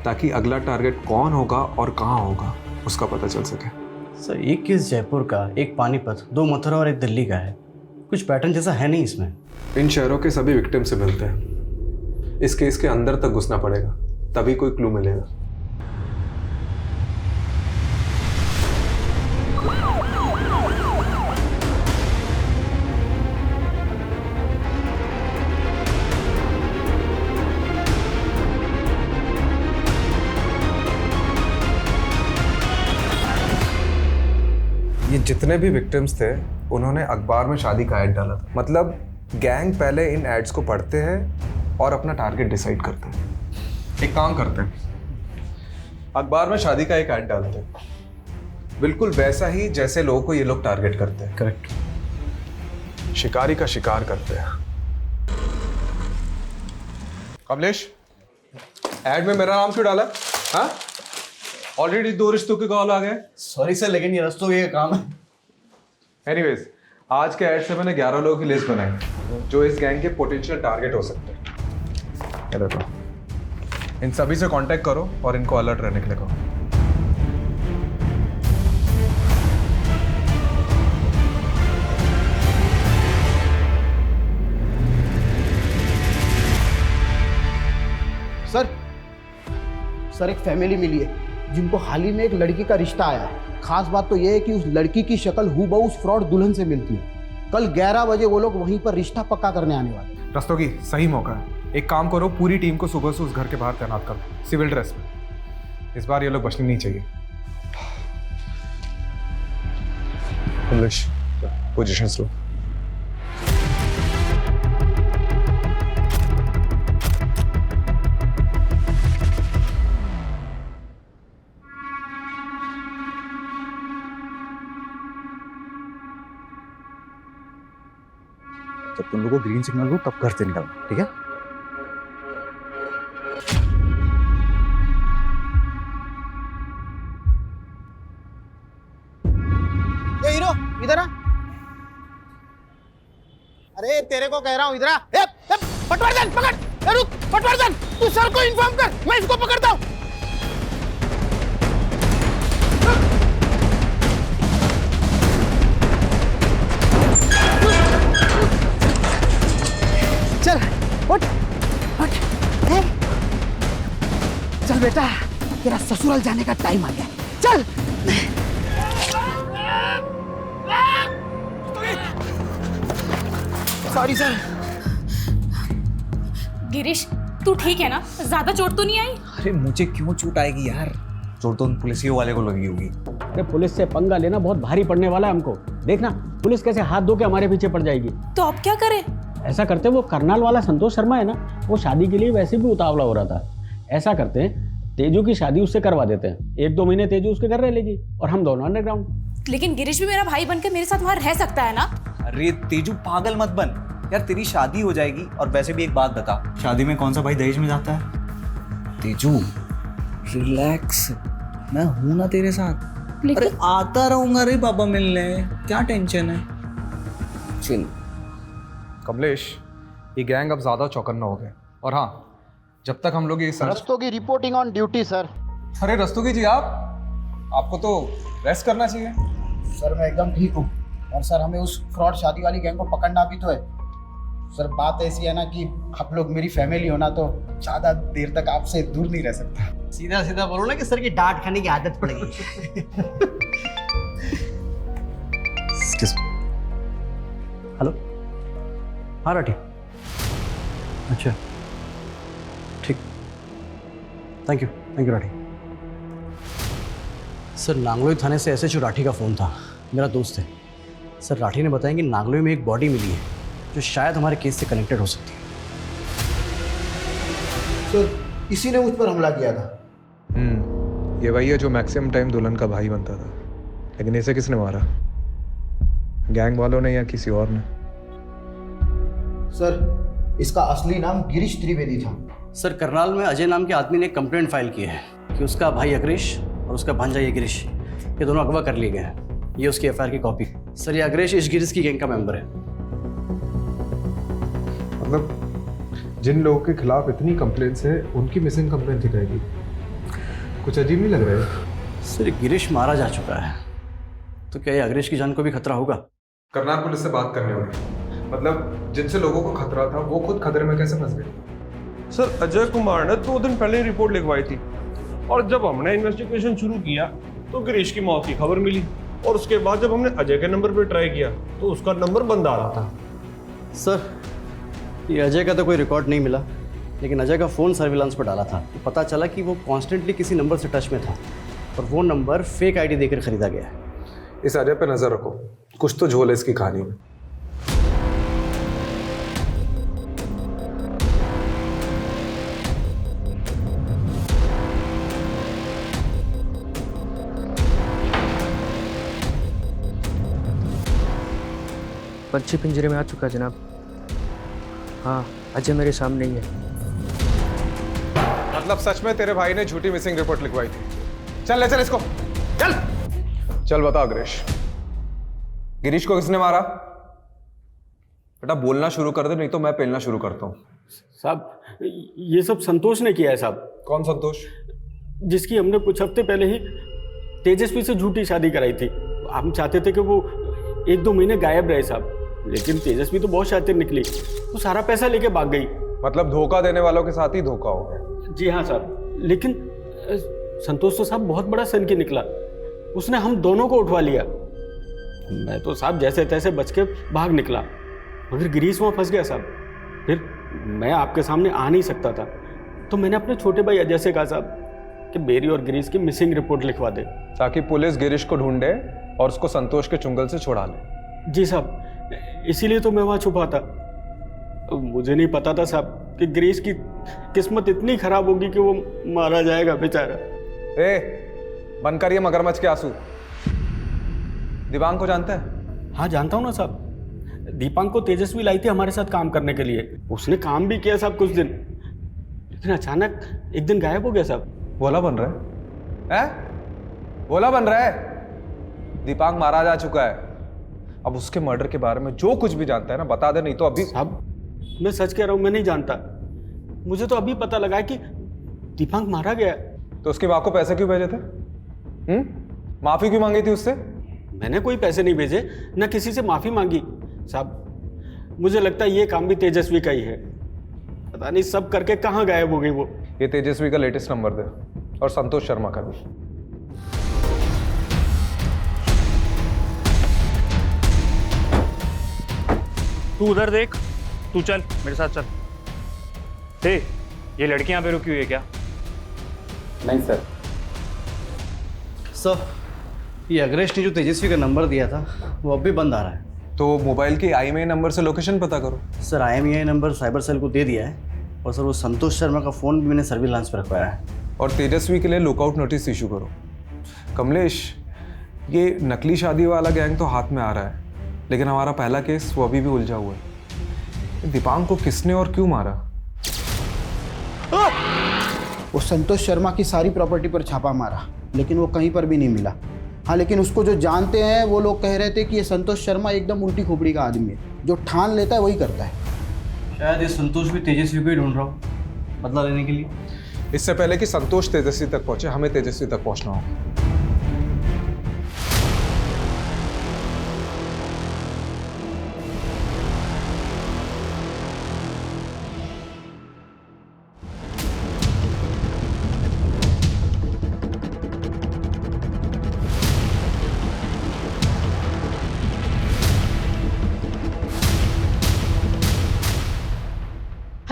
ताकि अगला टारगेट कौन होगा और कहाँ होगा उसका पता चल सके। सर एक केस जयपुर का, एक पानीपत, 2 मथुरा और एक दिल्ली का है। कुछ पैटर्न जैसा है नहीं इसमें। इन शहरों के सभी विक्टिम से मिलते हैं। इस केस के अंदर तक घुसना पड़ेगा, तभी कोई क्लू मिलेगा। ये जितने भी विक्टिम्स थे उन्होंने अखबार में शादी का ऐड डाला था। मतलब गैंग पहले इन एड्स को पढ़ते हैं और अपना टारगेट डिसाइड करते हैं। एक काम करते हैं, अखबार में शादी का एक ऐड डालते हैं, बिल्कुल वैसा ही जैसे लोगों को ये लोग टारगेट करते हैं। करेक्ट। शिकारी का शिकार करते हैं। कमलेश, ऐड में मेरा नाम क्यों डाला? हाँ, ऑलरेडी 2 रिश्तों के कॉल आ गए। सॉरी सर, लेकिन ये रिश्तों का काम है। एनीवेज, आज के ऐड से मैंने 11 लोगों की लिस्ट बनाई जो इस गैंग के पोटेंशियल टारगेट हो सकते हैं। ये देखो, इन सभी से कांटेक्ट करो और इनको अलर्ट रहने के लिए कहो। सर एक फैमिली मिली है जिनको हाल ही में एक लड़की का रिश्ता आया है। खास बात तो यह है कि उस लड़की की शक्ल हूबहू उस फ्रॉड दुल्हन से मिलती है। कल 11 बजे वो लोग वहीं पर रिश्ता पक्का करने आने वाले हैं। रस्तोगी, सही मौका है। एक काम करो, पूरी टीम को सुबह से उस घर के बाहर तैनात कर दो, सिविल ड्रेस में। इस बार ये लोग बचने नहीं चाहिए। पोजीशन लो। जब तुम लोगों को ग्रीन सिग्नल हो तब घर से निकलना, ठीक है? ये हीरो इधर आ। अरे तेरे को कह रहा हूँ इधर आ। पटवर्धन पकड़, रुक पटवर्धन, तू सर को इन्फॉर्म कर, मैं इसको पकड़ता हूँ। चल उठ उठ। चल बेटा, तेरा ससुराल जाने का टाइम आ गया। चल। Sorry sir. गिरीश, तू ठीक है ना? ज्यादा चोट तो नहीं आई? अरे मुझे क्यों चोट आएगी यार? चोट तो उन पुलिसियों वाले को लगी होगी। अरे पुलिस से पंगा लेना बहुत भारी पड़ने वाला है हमको। देखना पुलिस कैसे हाथ धो के हमारे पीछे पड़ जाएगी। तो अब क्या करें? ऐसा करते, वो करनाल वाला संतोष शर्मा है ना, वो शादी के लिए वैसे भी उतावला हो रहा था। ऐसा करते हैं, तेजू की शादी उससे करवा देते हैं। 1-2 महीने तेजू उसके घर रह लेगी और हम दोनों अंडरग्राउंड। लेकिन गिरीश भी मेरा भाई बनकर मेरे साथ वहां रह सकता है ना? अरे तेजू पागल मत बन यार, तेरी शादी हो जाएगी। और वैसे भी एक बात बता, शादी में कौन सा भाई दहेज में जाता है? तेजू रिलैक्स, मैं हूं ना तेरे साथ। अरे आता रहूंगा रे बाबा मिलने, क्या टेंशन है? चिल। कमलेश, ये गैंग अब ज्यादा चौकन्ना हो गए। और हाँ, जब तक हम लोग ये रस्तों की रिपोर्टिंग ऑन ड्यूटी सर। अरे रस्तोगी जी, आपको तो रेस्ट करना चाहिए। सर मैं एकदम ठीक हूँ, और सर हमें उस फ्रॉड शादी वाली गैंग को पकड़ना भी तो है। सर बात ऐसी है ना कि आप लोग मेरी फैमिली हो ना, तो ज़्यादा देर तक आपसे दूर नहीं रह सकता। सीधा सीधा बोलो ना कि सर की डांट खाने की आदत पड़ गई। हेलो, हाँ राठी, अच्छा ठीक, thank you Rathi. Sir Nangloi थाने से एसएचओ राठी का फ़ोन था, मेरा दोस्त है। सर राठी ने बताया कि नांगलोई में एक बॉडी मिली है जो शायद हमारे केस से कनेक्टेड हो सकती है। सर इसी ने मुझ पर हमला किया था। ये वही है जो मैक्सिमम टाइम दुल्हन का भाई बनता था, लेकिन इसे किसने मारा? गैंग वालों ने या किसी और ने? सर इसका असली नाम गिरीश त्रिवेदी था। सर करनाल में अजय नाम के आदमी ने एक कंप्लेंट फाइल की है कि उसका भाई अग्रेश और उसका भांजा ये गिरीश, ये दोनों अगवा कर लिए गए हैं। ये उसकी एफआईआर की कॉपी। सर ये अग्रेश इस गिरीश की गैंग का मेंबर है। मतलब जिन लोगों के खिलाफ इतनी कंप्लेंट्स है उनकी मिसिंग कंप्लेंट दिखाएगी, कुछ अजीब नहीं लग रहा है? सर गिरीश मारा जा चुका है, तो क्या ये अग्रेश की जान को भी खतरा होगा? करनाल पुलिस से बात करनी होगी। मतलब जिनसे लोगों को खतरा था वो खुद खतरे में कैसे फंस गए? सर अजय कुमार ने 2 दिन पहले रिपोर्ट लिखवाई थी और जब हमने इन्वेस्टिगेशन शुरू किया तो गिरीश की मौत की खबर मिली और उसके बाद जब हमने अजय के नंबर पर ट्राई किया तो उसका नंबर बंद आ रहा था। सर ये अजय का तो कोई रिकॉर्ड नहीं मिला, लेकिन अजय का फ़ोन सर्विलांस पर डाला था तो पता चला कि वो कॉन्स्टेंटली किसी नंबर से टच में था और वो नंबर फेक आईडी देकर खरीदा गया है। इस अजय पे नजर रखो, कुछ तो झोल है इसकी कहानी में। पंछी पिंजरे में आ चुका जनाब। हाँ अजय मेरे सामने ही है। मतलब सच में तेरे भाई ने झूठी मिसिंग रिपोर्ट लिखवाई थी? चल ले चल इसको, चल चल बता अग्रेश, गिरीश को किसने मारा? बेटा बोलना शुरू कर दे, नहीं तो मैं पेलना शुरू करता हूँ। साहब ये सब संतोष ने किया है साहब। कौन संतोष? जिसकी हमने कुछ हफ्ते पहले ही तेजस्वी से झूठी शादी कराई थी। हम चाहते थे कि वो 1-2 महीने गायब रहे साहब, लेकिन तेजस्वी तो बहुत शातिर निकली, वो सारा पैसा लेके भाग गई। मतलब धोखा देने वालों के साथ ही धोखा हो गया? जी हाँ साहब, लेकिन संतोष तो साहब बहुत बड़ा सन की निकला, उसने हम दोनों को उठवा लिया। मैं तो साहब जैसे तैसे बच के भाग निकला, मगर गिरीश वहाँ फंस गया साहब। फिर मैं आपके सामने आ नहीं सकता था, तो मैंने अपने छोटे भाई अजय से कहा साहब कि मेरी और गिरीश की मिसिंग रिपोर्ट लिखवा दे, ताकि पुलिस गिरीश को ढूंढे और उसको संतोष के चुंगल से छुड़ा ले। जी साहब, इसीलिए तो मैं वहाँ छुपा था। मुझे नहीं पता था साहब कि गिरीश की किस्मत इतनी खराब होगी कि वो मारा जाएगा बेचारा। बंद कर ये मगरमच्छ के आंसू। दिबांग को जानता है? हाँ जानता हूँ ना साहब, दीपांग को तेजस्वी लाई थी हमारे साथ काम करने के लिए। उसने काम भी किया साहब कुछ दिन, लेकिन अचानक एक दिन गायब हो गया साहब। भोला बन रहा है? भोला बन रहा है? दीपांग मारा जा चुका है। अब उसके मर्डर के बारे में जो कुछ भी जानता है ना बता दे, नहीं तो अभी। साहब मैं सच कह रहा हूँ, मैं नहीं जानता। मुझे तो अभी पता लगा कि दीपांग मारा गया। तो उसकी माँ को पैसे क्यों भेजे थे? माफी क्यों मांगी थी उससे? मैंने कोई पैसे नहीं भेजे, न किसी से माफी मांगी साहब। मुझे लगता है ये काम भी तेजस्वी का ही है। पता नहीं सब करके कहाँ गायब हो गई वो। ये तेजस्वी का लेटेस्ट नंबर दे और संतोष शर्मा का भी। तू उधर देख, तू चल मेरे साथ चल। हे, ये लड़की यहाँ पे रुकी हुई है क्या? नहीं सर। सर ये अग्रेश ने जो तेजस्वी का नंबर दिया था वो अब भी बंद आ रहा है। तो मोबाइल के IMEI नंबर से लोकेशन पता करो। Sir IMEI number cyber cell को दे दिया है, और सर वो संतोष शर्मा का फ़ोन भी मैंने सर्विलांस पर रखवाया है। और तेजस्वी के लिए लुकआउट नोटिस इशू करो। कमलेश, ये नकली शादी वाला गैंग तो हाथ में आ रहा है, लेकिन हमारा पहला केस वो अभी भी उलझा हुआ है। दीपांग को किसने और क्यों मारा? वो संतोष शर्मा की सारी प्रॉपर्टी पर छापा मारा, लेकिन वो कहीं पर भी नहीं मिला। हाँ लेकिन उसको जो जानते हैं वो लोग कह रहे थे कि ये संतोष शर्मा एकदम उल्टी खोपड़ी का आदमी है, जो ठान लेता है वही करता है। शायद ये संतोष भी तेजस्वी को ही ढूंढ रहा हो बदला लेने के लिए। इससे पहले कि संतोष तेजस्वी तक पहुंचे, हमें तेजस्वी तक पहुंचना होगा।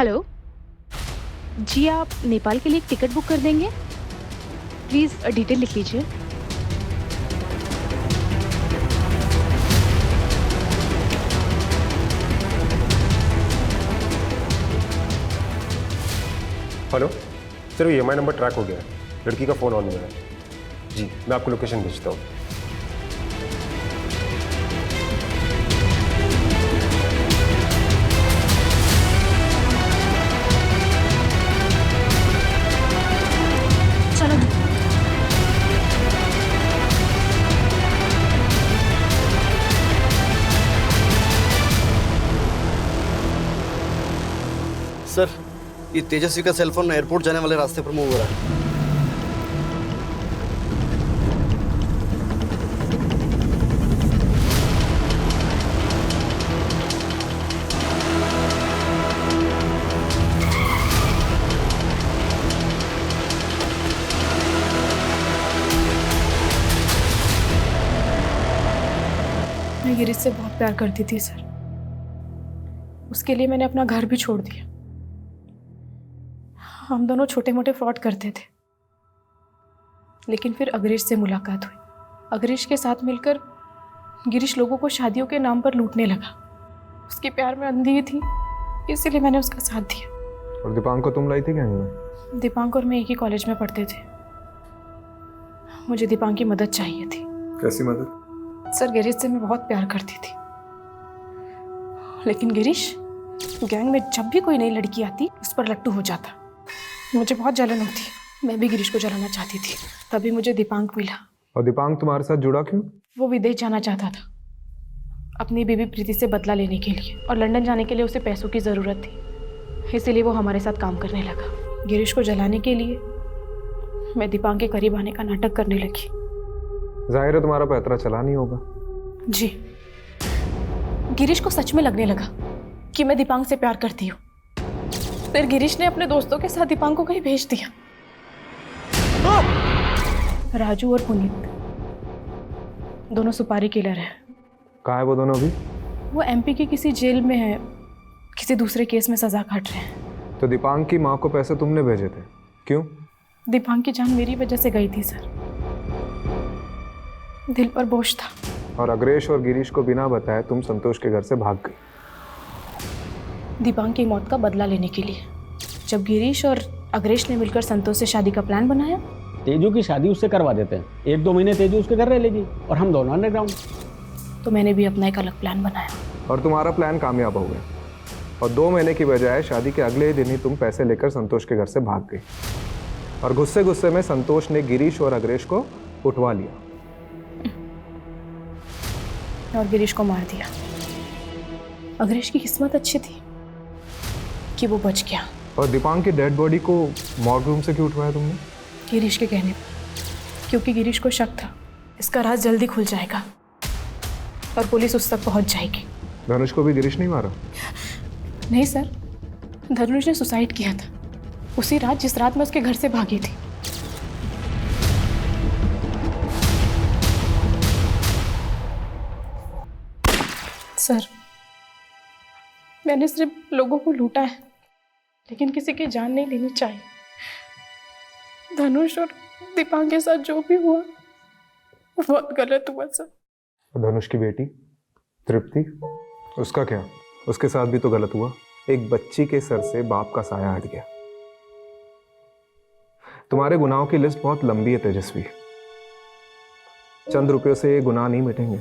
हेलो जी, आप नेपाल के लिए एक टिकट बुक कर देंगे प्लीज़? डिटेल लिख लीजिए। हेलो सर, ये EMI नंबर ट्रैक हो गया है, लड़की का फ़ोन ऑन हुआ है। जी, मैं आपको लोकेशन भेजता हूँ। चलो सर, ये तेजस्वी का सेलफोन एयरपोर्ट जाने वाले रास्ते पर मूव हो रहा है। मैं गिरीश से बहुत प्यार करती थी सर। उसके लिए मैंने अपना घर भी छोड़ दिया। हम दोनों छोटे मोटे फ्रॉड करते थे, लेकिन फिर अग्रेश से मुलाकात हुई। अग्रेश के साथ मिलकर गिरीश लोगों को शादियों के नाम पर लूटने लगा। उसके प्यार में अंधी थी, इसीलिए मैंने उसका साथ दिया। और दीपांक को तुम लाई थी क्या में? दीपांक और मैं एक ही कॉलेज में पढ़ते थे। मुझे दीपांक की मदद चाहिए थी। कैसी मदद? सर, गिरीश से मैं बहुत प्यार करती थी, लेकिन गिरीश गैंग में जब भी कोई नई लड़की आती उस पर लट्टू हो जाता। मुझे बहुत जलन होती, मैं भी गिरीश को जलाना चाहती थी। तभी मुझे दीपांक मिला। और दीपांक तुम्हारे साथ जुड़ा क्यों? वो विदेश जाना चाहता था अपनी बीवी प्रीति से बदला लेने के लिए, और लंदन जाने के लिए उसे पैसों की ज़रूरत थी, इसीलिए वो हमारे साथ काम करने लगा। गिरीश को जलाने के लिए मैं दीपांक के करीब आने का नाटक करने लगी। जाहिर है तुम्हारा पैतरा चला नहीं होगा। जी, गिरीश को सच में लगने लगा कि मैं दीपांक से प्यार करती हूँ। फिर गिरीश ने अपने दोस्तों के साथ दीपांक को कहीं भेज दिया। राजू और पुनीत दोनों सुपारी किलर हैं। कहाँ है वो दोनों अभी? वो एमपी की किसी जेल में है, किसी दूसरे केस में सजा काट रहे हैं। तो दीपांक की माँ को पैसे तुमने भेजे थे, क्यों? दीपांक की जान मेरी वजह से गई थी सर। दिल पर बोझ था। और अग्रेश और गिरीश को बिना बताए तुम संतोष के घर से भाग गई। दीपांक की मौत का बदला लेने के लिए। जब गिरीश और अग्रेश ने मिलकर संतोष से शादी का प्लान बनाया, तेजू की शादी उससे करवा देते हैं। 1-2 महीने तेजू उसके घर रह लेगी और हम दोनों अंडरग्राउंड। तो मैंने भी अपना एक अलग प्लान बनाया। और तुम्हारा प्लान कामयाब हो गया। और 2 महीने की बजाय शादी के अगले ही दिन ही तुम पैसे लेकर संतोष के घर से भाग गई। और गुस्से गुस्से में संतोष ने गिरीश और अग्रेश को उठवा लिया और गिरीश को मार दिया। अग्रेश की किस्मत अच्छी थी कि वो बच गया। और दीपांक की डेड बॉडी को मॉर्ग रूम से क्यों उठवाया तुमने? गिरीश के कहने पर, क्योंकि गिरीश को शक था इसका राज जल्दी खुल जाएगा और पुलिस उस तक पहुंच जाएगी। धनुष को भी गिरीश नहीं मारा? नहीं सर, धनुष ने सुसाइड किया था उसी रात जिस रात मैं उसके घर से भागी थी। सर, मैंने सिर्फ लोगों को लूटा है, लेकिन किसी की जान नहीं लेनी चाहिए। धनुष और दीपांक के साथ जो भी हुआ वो बहुत गलत हुआ सर। धनुष की बेटी तृप्ति, उसका क्या? उसके साथ भी तो गलत हुआ। एक बच्ची के सर से बाप का साया हट गया। तुम्हारे गुनाहों की लिस्ट बहुत लंबी है तेजस्वी। चंद रुपयों से ये गुनाह नहीं मिटेंगे।